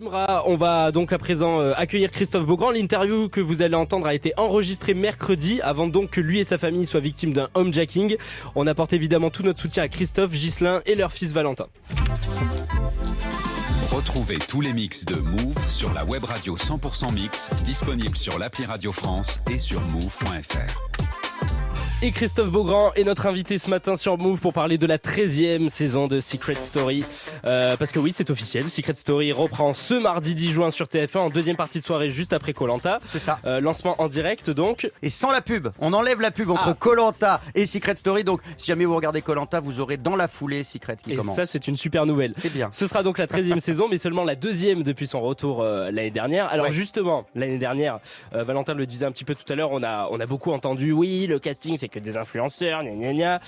On va donc à présent accueillir Christophe Beaugrand. L'interview que vous allez entendre a été enregistrée mercredi avant donc que lui et sa famille soient victimes d'un homejacking. On apporte évidemment tout notre soutien à Christophe, Ghislain et leur fils Valentin. Retrouvez tous les mix de Move sur la web radio 100% Mix, disponible sur l'appli Radio France et sur move.fr. Et Christophe Beaugrand est notre invité ce matin sur Move pour parler de la 13e saison de Secret Story. Parce que oui, c'est officiel, Secret Story reprend ce mardi 10 juin sur TF1 en deuxième partie de soirée juste après Koh-Lanta. C'est ça. Lancement en direct donc. Et sans la pub, on enlève la pub entre Koh-Lanta et Secret Story. Donc si jamais vous regardez Koh-Lanta, vous aurez dans la foulée Secret qui commence. Et ça, c'est une super nouvelle. C'est bien. Ce sera donc la 13e saison, mais seulement la deuxième depuis son retour l'année dernière. Alors justement, l'année dernière, Valentin le disait un petit peu tout à l'heure, on a beaucoup entendu, oui, le casting c'est que des influenceurs, gna gna gna.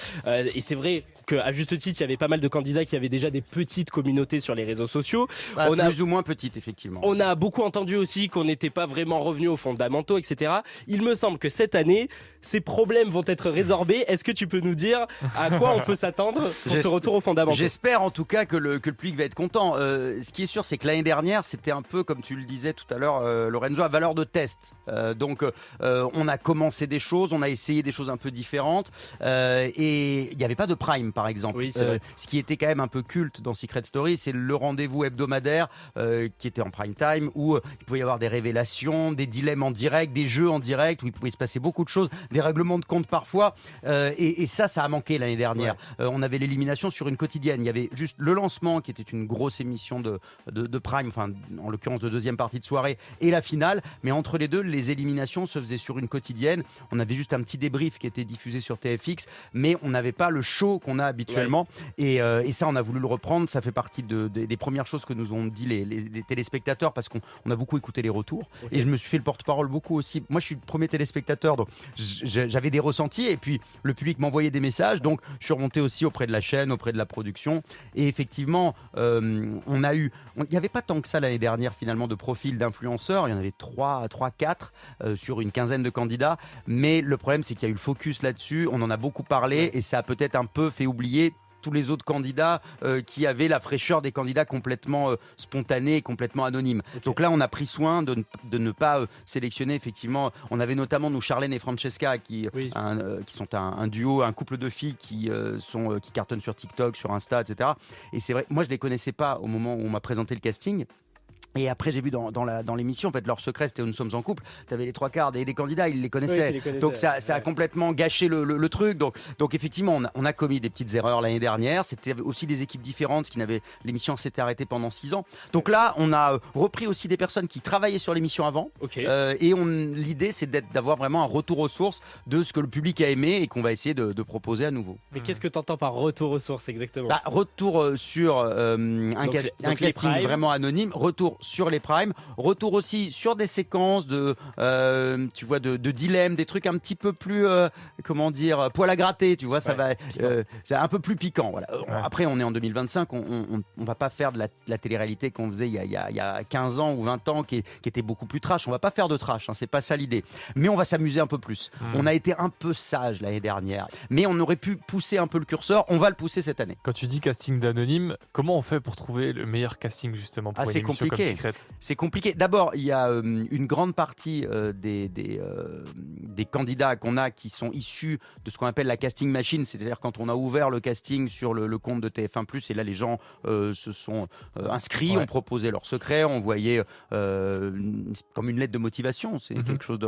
Et c'est vrai qu'à juste titre, il y avait pas mal de candidats qui avaient déjà des petites communautés sur les réseaux sociaux. Plus ou moins petites, effectivement. On a beaucoup entendu aussi qu'on n'était pas vraiment revenu aux fondamentaux, etc. Il me semble que cette année, ces problèmes vont être résorbés. Est-ce que tu peux nous dire à quoi on peut s'attendre pour ce retour aux fondamentaux ? J'espère en tout cas que le public va être content. Ce qui est sûr, c'est que l'année dernière, c'était un peu, comme tu le disais tout à l'heure, Lorenzo, à valeur de test. Donc, on a commencé des choses, on a essayé des choses un peu différentes. Et il n'y avait pas de prime, par exemple. Oui, c'est vrai. Ce qui était quand même un peu culte dans Secret Story, c'est le rendez-vous hebdomadaire qui était en prime time, où il pouvait y avoir des révélations, des dilemmes en direct, des jeux en direct, où il pouvait se passer beaucoup de choses, des règlements de compte parfois. Et ça a manqué l'année dernière. On avait l'élimination sur une quotidienne. Il y avait juste le lancement, qui était une grosse émission de prime, enfin, en l'occurrence de deuxième partie de soirée, et la finale. Mais entre les deux, les éliminations se faisaient sur une quotidienne. On avait juste un petit débrief qui était diffusé sur TFX, mais on n'avait pas le show qu'on a habituellement. Et ça, on a voulu le reprendre. Ça fait partie des premières choses que nous ont dit les téléspectateurs, parce qu'on a beaucoup écouté les retours. Et je me suis fait le porte-parole beaucoup aussi. Moi, je suis le premier téléspectateur, donc j'avais des ressentis. Et puis, le public m'envoyait des messages. Donc, je suis remonté aussi auprès de la chaîne, auprès de la production. Et effectivement, il n'y avait pas tant que ça l'année dernière, finalement, de profils d'influenceurs. Il y en avait 4 sur une quinzaine de candidats. Mais le problème, c'est qu'il y a eu le focus là-dessus. On en a beaucoup parlé et ça a peut-être un peu fait oublier tous les autres candidats qui avaient la fraîcheur des candidats complètement spontanés et complètement anonymes. Donc là, on a pris soin de ne pas sélectionner, effectivement. On avait notamment, nous, Charlène et Francesca, qui sont un duo, un couple de filles qui cartonnent sur TikTok, sur Insta, etc. Et c'est vrai, moi, je ne les connaissais pas au moment où on m'a présenté le casting. Et après, j'ai vu dans l'émission, en fait, leur secret, c'était où nous sommes en couple. Tu avais les 3/4 des candidats, ils les connaissaient. Donc ça a complètement gâché le truc. Donc effectivement, on a commis des petites erreurs l'année dernière. C'était aussi des équipes différentes l'émission s'était arrêtée pendant 6 ans. Donc là, on a repris aussi des personnes qui travaillaient sur l'émission avant. Et l'idée, c'est d'avoir vraiment un retour aux sources de ce que le public a aimé et qu'on va essayer de proposer à nouveau. Mais qu'est-ce que tu entends par retour aux sources exactement ? Retour sur un casting vraiment anonyme. Retour sur les primes, retour aussi sur des séquences de dilemmes, des trucs un petit peu plus, poil à gratter, tu vois, c'est un peu plus piquant. Voilà. Après, on est en 2025, on va pas faire de la télé-réalité qu'on faisait il y a 15 ans ou 20 ans, qui était beaucoup plus trash. On va pas faire de trash, c'est pas ça l'idée. Mais on va s'amuser un peu plus. On a été un peu sage l'année dernière, mais on aurait pu pousser un peu le curseur. On va le pousser cette année. Quand tu dis casting d'anonyme, comment on fait pour trouver le meilleur casting justement pour une émission comme Secret ? C'est compliqué. D'abord, il y a une grande partie des candidats qu'on a qui sont issus de ce qu'on appelle la casting machine, c'est-à-dire quand on a ouvert le casting sur le compte de TF1+, et là les gens se sont inscrits, ont proposé leur secret, on voyait comme une lettre de motivation. C'est quelque chose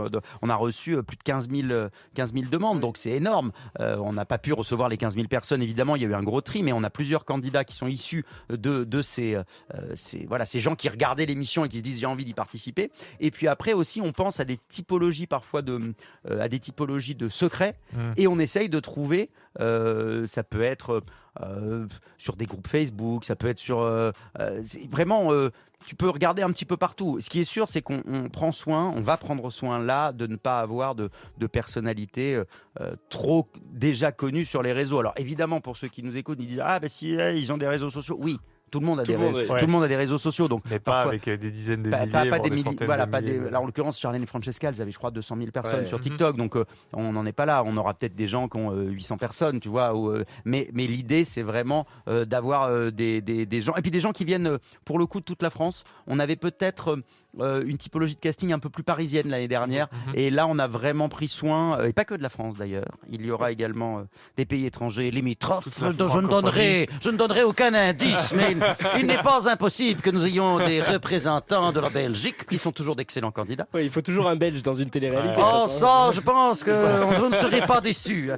on a reçu plus de 15 000 demandes, donc c'est énorme. On n'a pas pu recevoir les 15 000 personnes, évidemment, il y a eu un gros tri, mais on a plusieurs candidats qui sont issus de ces gens qui regardaient l'émission et qui se disent j'ai envie d'y participer. Et puis après aussi, on pense à des typologies parfois de secrets, et on essaye de trouver, ça peut être sur des groupes Facebook, ça peut être sur vraiment tu peux regarder un petit peu partout. Ce qui est sûr, c'est qu'on va prendre soin là de ne pas avoir de personnalités trop déjà connues sur les réseaux. Alors évidemment, pour ceux qui nous écoutent, ils disent si ils ont des réseaux sociaux, oui. Tout le monde a Tout le monde a des réseaux sociaux, donc Mais pas parfois, avec des dizaines de pas milliers, voire des des milliers. centaines Voilà, de pas milliers. des. Là, en l'occurrence, Charlène et Francesca, elles avaient, je crois, 200 000 personnes Ouais. sur TikTok, donc on n'en est pas là. On aura peut-être des gens qui ont 800 personnes, tu vois. Mais l'idée, c'est vraiment d'avoir des gens, et puis des gens qui viennent pour le coup de toute la France. On avait peut-être une typologie de casting un peu plus parisienne l'année dernière, et là, on a vraiment pris soin, et pas que de la France d'ailleurs. Il y aura également des pays étrangers limitrophes. Je ne donnerai aucun indice, mais il n'est pas impossible que nous ayons des représentants de la Belgique qui sont toujours d'excellents candidats. Ouais, il faut toujours un Belge dans une télé-réalité. Oh, ça, je pense que vous ne serez pas déçus.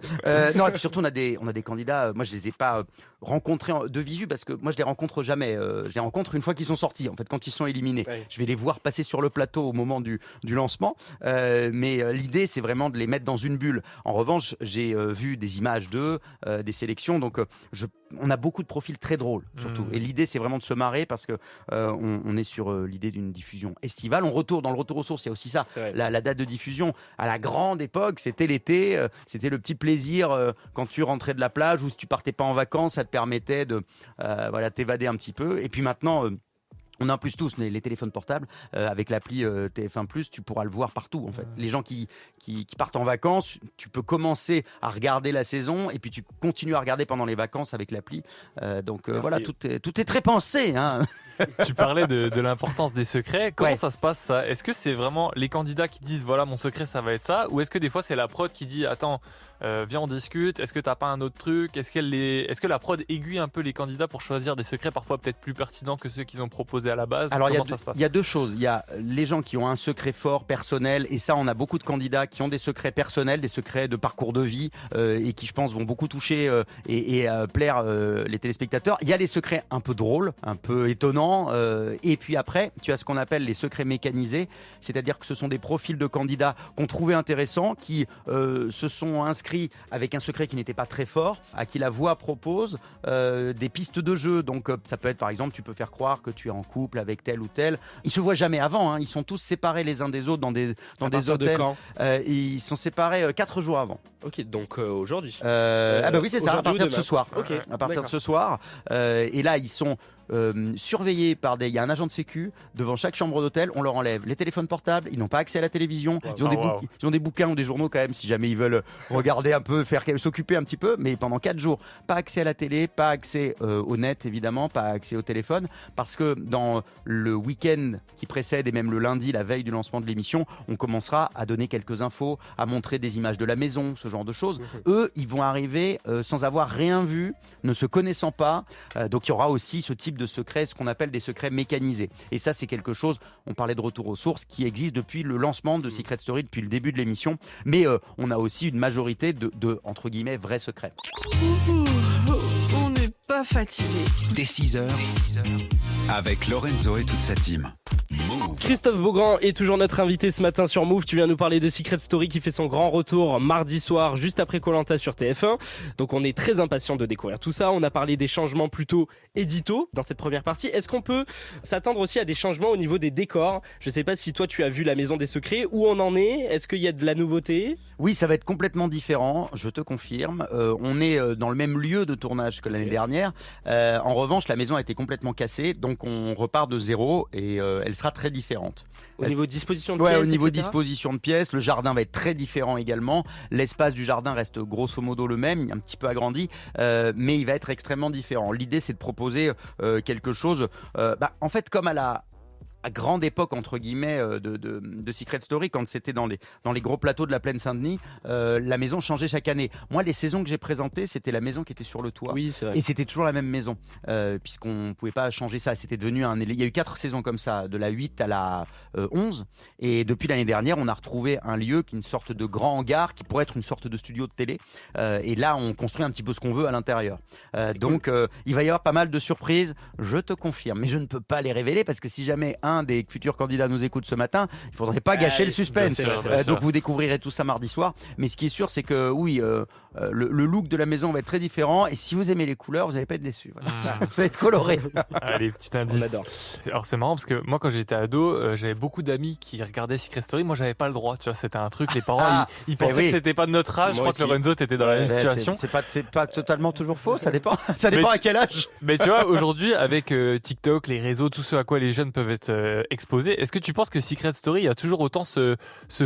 Non, et puis surtout, on a des candidats. Moi, je les ai pas rencontrés de visu parce que moi, je les rencontre jamais. Je les rencontre une fois qu'ils sont sortis. En fait, quand ils sont éliminés, Ouais. je vais les voir passer sur le plateau au moment du lancement. Mais l'idée, c'est vraiment de les mettre dans une bulle. En revanche, j'ai vu des images d'eux, des sélections. Donc, on a beaucoup de profils très drôles, surtout. Et l'idée, c'est vraiment de se marrer parce que on est sur l'idée d'une diffusion estivale. Dans le retour aux sources, il y a aussi ça. C'est vrai. La date de diffusion, à la grande époque, c'était l'été. C'était le petit plaisir quand tu rentrais de la plage ou si tu partais pas en vacances, ça te permettait de t'évader un petit peu. Et puis maintenant. On a en plus tous les téléphones portables avec l'appli TF1+, tu pourras le voir partout en fait. Les gens qui partent en vacances, tu peux commencer à regarder la saison et puis tu continues à regarder pendant les vacances avec l'appli. Donc voilà, tout est très pensé. Hein. Tu parlais de l'importance des secrets. Comment Ouais. ça se passe ça? Est-ce que c'est vraiment les candidats qui disent voilà mon secret ça va être ça, ou est-ce que des fois c'est la prod qui dit attends viens on discute, est-ce que t'as pas un autre truc, est-ce que la prod aiguille un peu les candidats pour choisir des secrets parfois peut-être plus pertinents que ceux qu'ils ont proposés à la base? Alors Comment ça se passe? il y a deux choses. Il y a les gens qui ont un secret fort personnel, et ça on a beaucoup de candidats qui ont des secrets personnels, des secrets de parcours de vie et qui je pense vont beaucoup toucher et plaire les téléspectateurs. Il y a les secrets un peu drôles, un peu étonnants, et puis après tu as ce qu'on appelle les secrets mécanisés, c'est-à-dire que ce sont des profils de candidats qu'on trouvait intéressants, qui se sont inscrits avec un secret qui n'était pas très fort, à qui la voix propose des pistes de jeu. Donc ça peut être par exemple, tu peux faire croire que tu es en couple avec tel ou tel. Ils se voient jamais avant, hein. Ils sont tous séparés les uns des autres dans des À partir de hôtels. quand? Ils sont séparés 4 jours avant. Ok, donc aujourd'hui. Ah bah oui, c'est ça, à aujourd'hui partir ou de ce demain. soir. Ok, À partir d'accord. de ce soir. Et là, ils sont surveillés par il y a un agent de sécu devant chaque chambre d'hôtel. On leur enlève les téléphones portables, ils n'ont pas accès à la télévision. Wow. Ils ont Wow. ils ont des bouquins ou des journaux quand même si jamais ils veulent regarder un peu, s'occuper un petit peu. Mais pendant 4 jours, pas accès à la télé, pas accès au net évidemment, pas accès au téléphone, parce que dans le week-end qui précède et même le lundi, la veille du lancement de l'émission, on commencera à donner quelques infos, à montrer des images de la maison, ce genre de choses. Eux, ils vont arriver sans avoir rien vu, ne se connaissant pas. Donc il y aura aussi ce type de secret, ce qu'on appelle des secrets mécanisés. Et ça, c'est quelque chose, on parlait de retour aux sources, qui existe depuis le lancement de Secret Story, depuis le début de l'émission. Mais on a aussi une majorité de entre guillemets, vrais secrets. On n'est pas fatigué. Dès 6h, avec Lorenzo et toute sa team. Move. Christophe Beaugrand est toujours notre invité ce matin sur Move. Tu viens nous parler de Secret Story qui fait son grand retour mardi soir, juste après Koh-Lanta sur TF1. Donc on est très impatient de découvrir tout ça. On a parlé des changements plutôt édito dans cette première partie. Est-ce qu'on peut s'attendre aussi à des changements au niveau des décors? Je sais pas si toi tu as vu la Maison des Secrets, où on en est. Est-ce qu'il y a de la nouveauté? Oui, ça va être complètement différent, je te confirme. On est dans le même lieu de tournage que l'année dernière. En revanche, la maison a été complètement cassée, donc on repart de zéro et elle sera très différente. Au niveau disposition de Ouais, pièces, au niveau etc. disposition de pièces, le jardin va être très différent également. L'espace du jardin reste grosso modo le même, un petit peu agrandi, mais il va être extrêmement différent. L'idée, c'est de proposer quelque chose, en fait, comme à grande époque entre guillemets de Secret Story, quand c'était dans les gros plateaux de la plaine Saint-Denis, la maison changeait chaque année. Moi, les saisons que j'ai présentées, c'était la maison qui était sur le toit. Oui, c'est vrai. Et c'était toujours la même maison, puisqu'on ne pouvait pas changer ça. C'était devenu il y a eu 4 saisons comme ça, de la 8 à la 11. Et depuis l'année dernière, on a retrouvé un lieu qui est une sorte de grand hangar, qui pourrait être une sorte de studio de télé. Et là, on construit un petit peu ce qu'on veut à l'intérieur. Donc, il va y avoir pas mal de surprises, je te confirme. Mais je ne peux pas les révéler, parce que si jamais, un des futurs candidats nous écoute ce matin, il faudrait pas gâcher le suspense. bien sûr. Donc vous découvrirez tout ça mardi soir. Mais ce qui est sûr, c'est que oui, le look de la maison va être très différent. Et si vous aimez les couleurs, vous n'allez pas être déçus. Voilà. Ça va être coloré. Allez, petit On indice. adore. Alors c'est marrant parce que moi quand j'étais ado, j'avais beaucoup d'amis qui regardaient Secret Story. Moi j'avais pas le droit, tu vois, c'était un truc. Les parents ils pensaient oui. que c'était pas de notre âge. Moi Je crois aussi. que Lorenzo t'étais dans la même Ben, situation. c'est pas totalement toujours faux. Ça dépend. Ça dépend Mais à quel âge. Mais tu vois, aujourd'hui, avec TikTok, les réseaux, tout ce à quoi les jeunes peuvent être exposés, est-ce que tu penses que Secret Story a toujours autant ce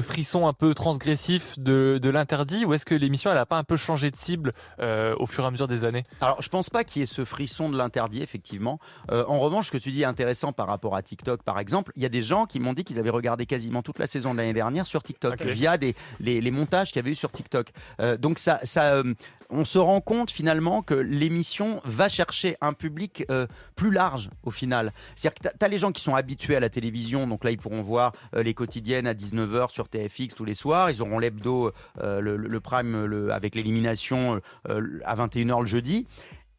frisson un peu transgressif de l'interdit, ou est-ce que l'émission elle a pas un peu changé de cible au fur et à mesure des années? Alors, je pense pas qu'il y ait ce frisson de l'interdit, effectivement. En revanche, ce que tu dis est intéressant par rapport à TikTok, par exemple. Il y a des gens qui m'ont dit qu'ils avaient regardé quasiment toute la saison de l'année dernière sur TikTok, Ok. via les montages qu'il y avait eu sur TikTok. Donc, on se rend compte finalement que l'émission va chercher un public plus large au final. C'est-à-dire que tu as les gens qui sont habitués à la télévision, donc là ils pourront voir les quotidiennes à 19h sur TFX tous les soirs, ils auront l'hebdo, le prime avec l'élimination à 21h le jeudi.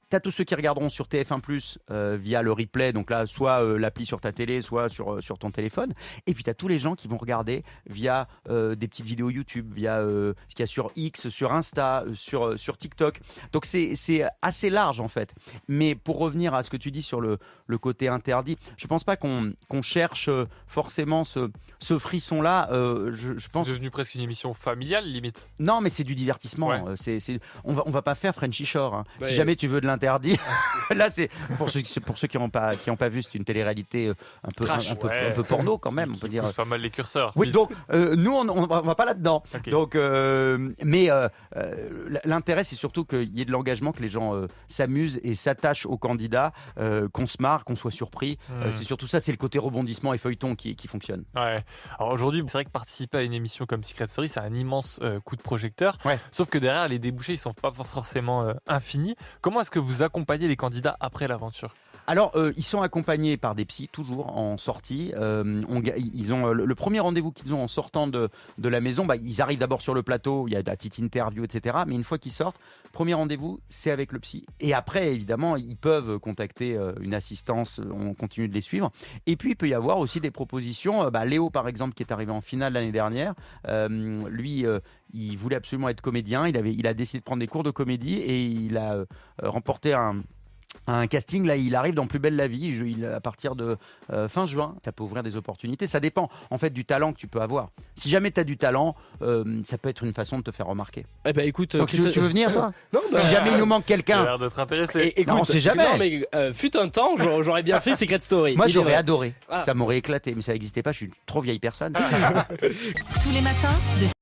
T'as tous ceux qui regarderont sur TF1+, via le replay, donc là, soit l'appli sur ta télé, soit sur ton téléphone. Et puis t'as tous les gens qui vont regarder via des petites vidéos YouTube, via ce qu'il y a sur X, sur Insta, sur TikTok. Donc c'est assez large en fait. Mais pour revenir à ce que tu dis sur le côté interdit, je pense pas qu'on cherche forcément ce frisson-là. Je pense... C'est devenu presque une émission familiale, limite. Non, mais c'est du divertissement. Ouais. On va pas faire Frenchy Shore. Hein. Ouais. Si jamais tu veux de l'interdit, là c'est pour ceux qui n'ont pas vu, c'est une télé-réalité un peu Trash. Ouais. un peu porno quand même, on peut dire. Pousse pas mal les curseurs. Oui, donc nous on va pas là-dedans. Ok. Donc, mais l'intérêt c'est surtout qu'il y ait de l'engagement, que les gens s'amusent et s'attachent aux candidats, qu'on se marre, qu'on soit surpris. C'est surtout ça, c'est le côté rebondissement et feuilleton qui fonctionne. Ouais. Alors aujourd'hui, c'est vrai que participer à une émission comme Secret Story, c'est un immense coup de projecteur. Ouais. Sauf que derrière, les débouchés, ils sont pas forcément infinis. Comment est-ce que vous accompagnez les candidats après l'aventure? Alors, ils sont accompagnés par des psys, toujours en sortie. Ils ont le premier rendez-vous qu'ils ont en sortant de la maison. Ils arrivent d'abord sur le plateau, il y a la petite interview, etc. Mais une fois qu'ils sortent, premier rendez-vous, c'est avec le psy. Et après, évidemment, ils peuvent contacter une assistance. On continue de les suivre. Et puis, il peut y avoir aussi des propositions. Léo, par exemple, qui est arrivé en finale l'année dernière, lui... il voulait absolument être comédien. Il a décidé de prendre des cours de comédie et il a remporté un casting. Là, il arrive dans Plus belle la vie. À partir de fin juin, ça peut ouvrir des opportunités. Ça dépend en fait du talent que tu peux avoir. Si jamais tu as du talent, ça peut être une façon de te faire remarquer. Eh ben écoute, Donc, tu veux venir, toi? Non, bah, Si jamais il nous manque Il a quelqu'un, l'air d'être intéressé. écoute, Non, on sait jamais. Non, mais fut un temps, j'aurais bien fait Secret Story. moi Il est j'aurais vrai. adoré. Ah. Ça m'aurait éclaté, mais ça n'existait pas. Je suis une trop vieille personne. Tous les matins, de